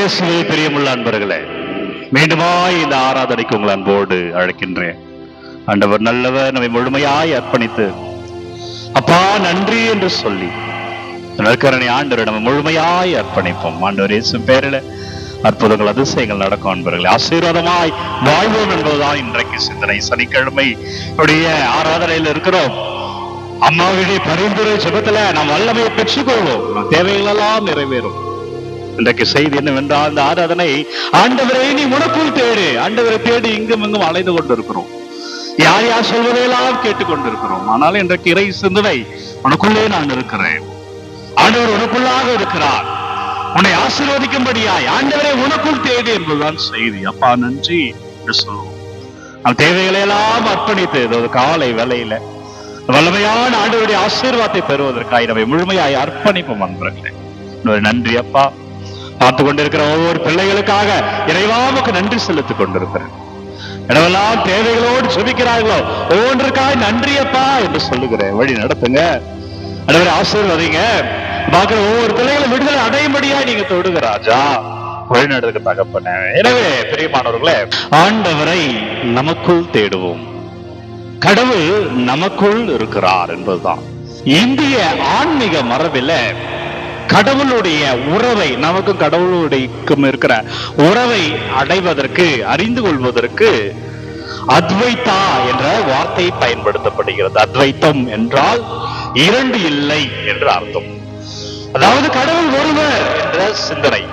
இயேசுவே பிரியமுள்ள அன்பர்களே, மீண்டுமாய் இந்த ஆராதனைக்கு உங்கள் அன்போடு அழைக்கின்றேன். ஆண்டவர் நல்லவர், நம்மை முழுமையாய் அர்ப்பணித்து அப்பா நன்றி என்று சொல்லி நற்கரணை ஆண்டவர் நம்ம முழுமையாய் அர்ப்பணிப்போம். ஆண்டவர் இயேசு பேரில் அற்புதங்கள் அதிசயங்கள் நடக்கும் அன்பர்களே, ஆசீர்வாதமாய் வாழ்வோம் என்பதுதான் இன்றைக்கு சிந்தனை. சனிக்கிழமை ஆராதனையில் இருக்கிறோம். அம்மாவுடைய பரிந்துரை ஜெபத்துல நாம் வல்லமையை பெற்றுக்கொள்வோம், நம் தேவைகள் எல்லாம் நிறைவேறும். இன்றைக்கு செய்தி என்னவென்றால், அந்த ஆராதனை ஆண்டவரை நீ உனக்குள் தேடு. ஆண்டவரை தேடி இங்கும் இங்கும் அலைந்து கொண்டிருக்கிறோம், யார் யார் சொல்வதையெல்லாம் கேட்டுக்கொண்டிருக்கிறோம். ஆனால் இன்றைக்கு இறை சிந்தனை, உனக்குள்ளே நான் இருக்கிறேன், ஆண்டவர் உனக்குள்ளாக இருக்கிறார், உன்னை ஆசீர்வதிக்கும்படியாய் ஆண்டவரை உனக்குள் தேடு என்பதுதான் செய்தி. அப்பா நன்றி என்று சொல்லுவோம். நம் தேவைகளை எல்லாம் அர்ப்பணித்து காலை வேளையில வல்லமையான ஆண்டவருடைய ஆசீர்வாதத்தை பெறுவதற்காக நம்மை முழுமையாய் அர்ப்பணிப்போம் அன்பர்களே. நன்றி அப்பா. பார்த்து கொண்டிருக்கிற ஒவ்வொரு பிள்ளைகளுக்காக இறைவாவுக்கு நன்றி செலுத்திக் கொண்டிருக்கிறேன். இடமெல்லாம் தேவைகளோடு ஜெபிக்கிறார்களோ ஒவ்வொன்றுக்காக நன்றி அப்பா என்று சொல்லுகிறேன். வழி நடத்துங்க, ஆண்டவரை ஆசீர்வதிங்க. பார்க்கிற ஒவ்வொரு பிள்ளைகளும் விடுதலை அடையும்படியா நீங்க தொடுங்க ராஜா, வழி நடத்துக்க தகப்பனே. எனவே பிரியமானவர்களே, ஆண்டவரை நமக்குள் தேடுவோம். கடவுள் நமக்குள் இருக்கிறார் என்பதுதான் இந்திய ஆன்மீக மரபில கடவுளுடைய உறவை, நமக்கும் கடவுளுடையும் இருக்கிற உறவை அடைவதற்கு, அறிந்து கொள்வதற்கு அத்வைத்தா என்ற வார்த்தை பயன்படுத்தப்படுகிறது. அத்வைத்தம் என்றால் இரண்டு இல்லை என்று அர்த்தம். அதாவது கடவுள் ஒருவர் என்ற சிந்தனை.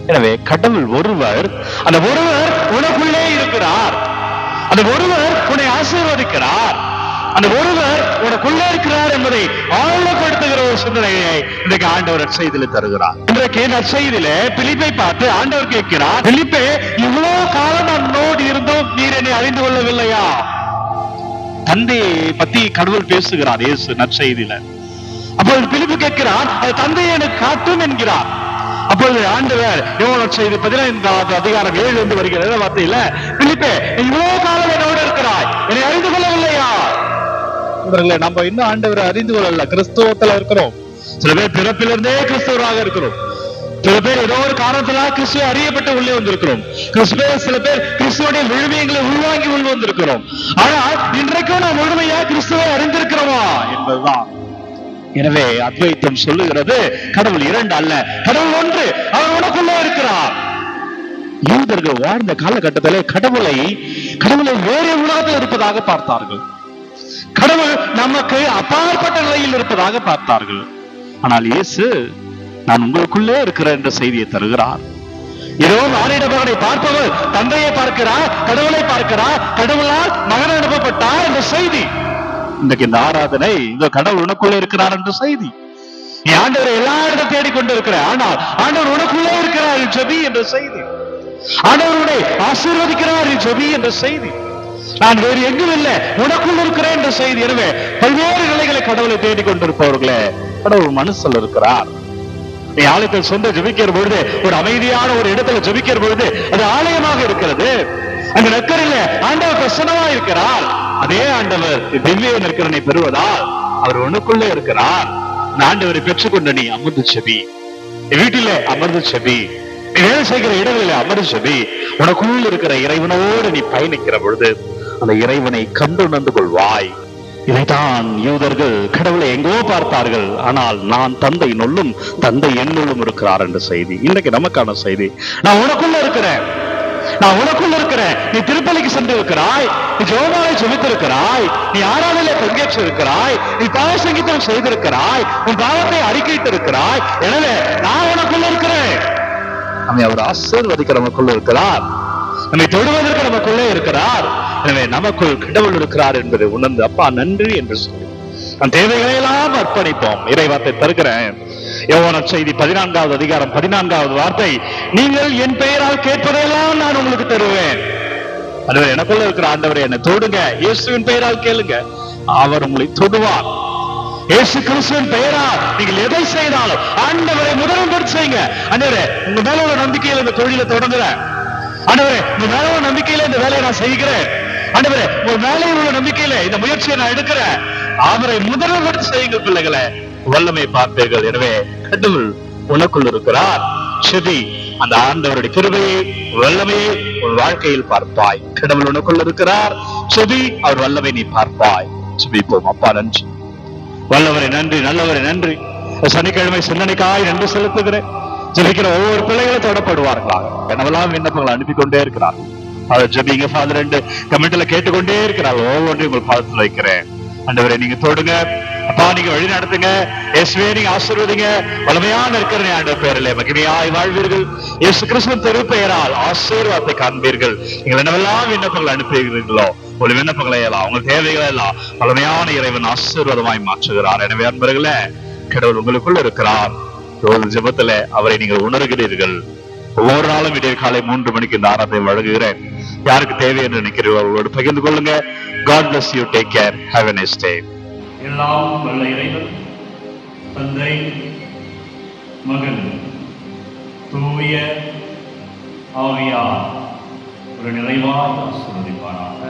எனவே கடவுள் ஒருவர், அந்த ஒருவர் உனக்குள்ளே இருக்கிறார், அந்த ஒருவர் உன்னை ஆசீர்வதிக்கிறார், அந்த ஒருவர் உனக்குள்ளே இருக்கிறார் என்பதை ஆழப்படுத்துகிற ஒரு சிந்தனையை இன்றைக்கு ஆண்டவர் செய்தியில் தருகிறார். இன்றைக்கு நற்செய்தியில பிலிப்பை பார்த்து ஆண்டவர் கேட்கிறார், பிலிப்பே, இவ்வளவு காலம் நம்மோடு இருந்தோம், நீர் என்னை அறிந்து கொள்ளவில்லையா? தந்தையை பத்தி கடவுள் பேசுகிறார் இயேசு நற்செய்தியில. அப்பொழுது பிலிப்பு கேட்கிறார், அது தந்தையை எனக்கு காட்டும் என்கிறார். அப்பொழுது ஆண்டவர் யோவான் செய்தி 15 அதிகாரம் 7 என்று வருகிற வார்த்தையில, பிலிப்பே, இவ்வளவு காலம் என்னோடு இருக்கிறாய், என்னை அறிந்து கொள்ளவில்லையா? நம்ம இன்னும் ஆண்டவரை அறிந்து கொள்ளல, கிறிஸ்துவத்துல இருக்கிறோம். சில பேர் பிறப்பிலிருந்தே கிறிஸ்தவராக இருக்கிறோம், சில பேர் ஏதோ ஒரு காரணத்தினால் கிறிஸ்துவ அறியப்பட்டு உள்ளே வந்திருக்கிறோம், சில பேர் கிறிஸ்துவோடைய விழுமியங்களை உள்வாங்கி உள் வந்திருக்கிறோம். ஆனால் இன்றைக்கும் நாம் முழுமையா கிறிஸ்துவை அறிந்திருக்கிறோமா என்பதுதான். எனவே அத்வைத்தம் சொல்லுகிறது, கடவுள் இரண்டு அல்ல, கடவுள் ஒன்று, அவர் உனக்குள்ளே இருக்கிறார். யூதர்கள் வாழ்ந்த காலகட்டத்தில் கடவுளை வேறு உலகத்தில் இருப்பதாக பார்த்தார்கள். கடவுள் நமக்கு அப்பாற்பட்ட நிலையில் இருப்பதாக பார்த்தார்கள். ஆனால் இயேசு, நான் உங்களுக்குள்ளே இருக்கிறேன் என்ற செய்தியை தருகிறார். ஏதோ மானிட மகனை பார்ப்பவர் தந்தையை பார்க்கிறார், கடவுளை பார்க்கிறார், கடவுளால் மகன் அனுப்பப்பட்டார் என்ற செய்தி. இன்றைக்கு இந்த ஆராதனை, இந்த கடவுள் உனக்குள்ளே இருக்கிறார் என்ற செய்தி. நீ ஆண்டவரை எல்லா இடத்தையும் தேடிக்கொண்டு இருக்கிற, ஆனால் ஆண்டவர் உனக்குள்ளே இருக்கிறார் ஜெபி என்ற செய்தி. ஆண்டவர் உன்னை ஆசீர்வதிக்கிறார் ஜெபி என்ற செய்தி. நான் வேறு எங்கும் இல்லை, உனக்குள் இருக்கிறேன் என்ற செய்தி. எனவே பல்வேறு நிலைகளை கடவுளை தேடிக்கொண்டிருப்பவர்களே, கடவுள் மனசுல இருக்கிறார். நீ ஆலயத்தில் சொந்த ஜெபிக்கிற பொழுது, ஒரு அமைதியான ஒரு இடத்துல ஜெபிக்கிற பொழுது அது ஆலயமாக இருக்கிறது. அந்த நற்கரில ஆண்டவர் பிரசன்னமா இருக்கிறார். அதே ஆண்டவர் திவ்ய நற்கரனை பெறுவதால் அவர் உனக்குள்ளே இருக்கிறார். இந்த ஆண்டவரை பெற்றுக்கொண்ட நீ அமர்ந்து செபி, வீட்டில அமர்ந்து செபி, வேலை செய்கிற இடங்களில் அமர்ந்து செபி. உனக்குள்ள இருக்கிற இறைவனோடு நீ பயணிக்கிற பொழுது அந்த இறைவனை கண்டுணர்ந்து கொள்வாய். இதைத்தான் யூதர்கள் கடவுளை எங்கோ பார்த்தார்கள், ஆனால் நான் தந்தை நொல்லும், தந்தை என்னுள்ளும் இருக்கிறார் என்ற செய்தி. இன்றைக்கு நமக்கான செய்தி, நான் உனக்குள்ள இருக்கிறேன், நான் உனக்குள்ள இருக்கிறேன். நீ திருப்பலிக்கு சென்று இருக்கிறாய், நீ ஜெபமாலை ஜெபித்திருக்கிறாய், நீ ஆராதனையிலே பங்கேற்று இருக்கிறாய், நீ பாவ சங்கீதம் செய்திருக்கிறாய், உன் பாவத்தை அறிக்கைத்திருக்கிறாய். எனவே நான் உனக்குள்ள இருக்கிறேன். நம்மை அவர் ஆசீர்வதிக்க நமக்குள்ள இருக்கிறார், நம்மை தொடுவதற்கு நமக்குள்ளே இருக்கிறார். எனவே நமக்குள் கடவுள் இருக்கிறார் என்பதை உணர்ந்து அப்பா நன்றி என்று சொல்லி நம் தேவைகளை எல்லாம் அர்ப்பணிப்போம். இறைவார்த்தை தருகிறேன். யோவான் செய்தி 14 அதிகாரம் 14 வார்த்தை, நீங்கள் என் பெயரால் கேட்பதையெல்லாம் நான் உங்களுக்கு தருவேன். அதுவே எனக்குள்ள இருக்கிற ஆண்டவரை என்னை தொடுங்க, இயேசுவின் பெயரால் கேளுங்க, அவர் உங்களை தொடுவார். இயேசு கிறிஸ்துவின் பெயரால் நீங்கள் எதை செய்தாலும் ஆண்டவரை முதலில் செய்யுங்க. ஆண்டவரே, உங்க மேல உள்ள நம்பிக்கையில இந்த தொழிலை தொடங்குறேன். ஆண்டவரே, உங்க மேல உள்ள நம்பிக்கையில இந்த வேலையை நான் செய்கிறேன். ஆண்டவரே, உங்க மேலே உள்ள நம்பிக்கையில இந்த முயற்சியை நான் எடுக்கிறேன். அவரை முதலில் செய்யுங்கள் பிள்ளைகளை, வல்லமை பார்ப்பீர்கள். எனவே கடவுள் உனக்குள் இருக்கிறார். செபி, அந்த ஆண்டவருடைய கிருபையை வல்லமையை உன் வாழ்க்கையில் பார்ப்பாய். கடவுள் உனக்குள்ள இருக்கிறார். செபி, அவர் வல்லமை நீ பார்ப்பாய். செபிப்போம். அப்பா நன்றி, வல்லவரை நன்றி, நல்லவரை நன்றி. சனிக்கிழமை சிந்தனைக்காய் நன்றி செலுத்துகிறேன். ஜெபிக்கிற ஒவ்வொரு பிள்ளைகளும் தொடப்படுவார்களாக. கனவெல்லாம் விண்ணப்பங்களை அனுப்பி கொண்டே இருக்கிறார்கள். அதை ஜெபிங்க ஃபாதர் என்று கமெண்ட்ல கேட்டுக்கொண்டே இருக்கிறார்கள். ஒவ்வொன்றையும் உங்கள் பாதத்தில் வைக்கிறேன். ஆண்டவரே நீங்க தொடுங்க அப்பா, நீங்க வழி நடத்துங்க. இயேசுவே நீங்க ஆசீர்வதிங்க. வல்லமையான இருக்கிற ஆண்டவர் பெயரிலே மகிமையாய் வாழ்வீர்கள். இயேசு கிறிஸ்துவின் திருப்பெயரால் ஆசீர்வாதத்தை காண்பீர்கள். நீங்கள் என்னவெல்லாம் விண்ணப்பங்களை அனுப்புகிறீர்களோ ஒரு விண்ணப்பங்களை எல்லாம் உங்கள் தேவைகளை எல்லாம் வல்லமையான இறைவன் ஆசீர்வாதமாய் மாற்றுகிறார். எனவே அன்பர்களே, கடவுள் உங்களுக்குள்ள இருக்கிறார். ஒரு ஜெபத்துல அவரை நீங்கள் உணர்கிறீர்கள். ஒவ்வொரு நாளும் விடிய காலை 3 மணிக்கு இந்த ஆராதனை வழங்குகிறேன். யாருக்கு தேவை என்று நினைக்கிறவர்களோடு பகிர்ந்து கொள்ளுங்க. God bless you. Take care. Have a nice day. எல்லாம் வல்ல இறைவன் தந்தை, மகன், தூய ஆவியார் ஒரு நிறைவாய் ஆசீர்வதிப்பாராக.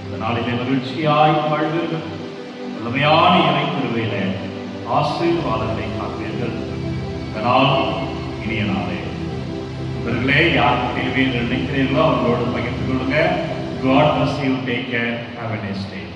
இந்த நாளிலே மகிழ்ச்சியாய் வாழ்வீர்கள். வல்லமையான இறை திருவையிலே ஆசீர்வாதத்தை காப்பீர்கள். இதனால் இனிய நாளே இவர்களே யாருக்கு தேவை என்று நினைக்கிறீர்களோ அவர்களோடு பகிர்ந்து கொள்ளுங்க. God bless you. Take care. Have a nice day.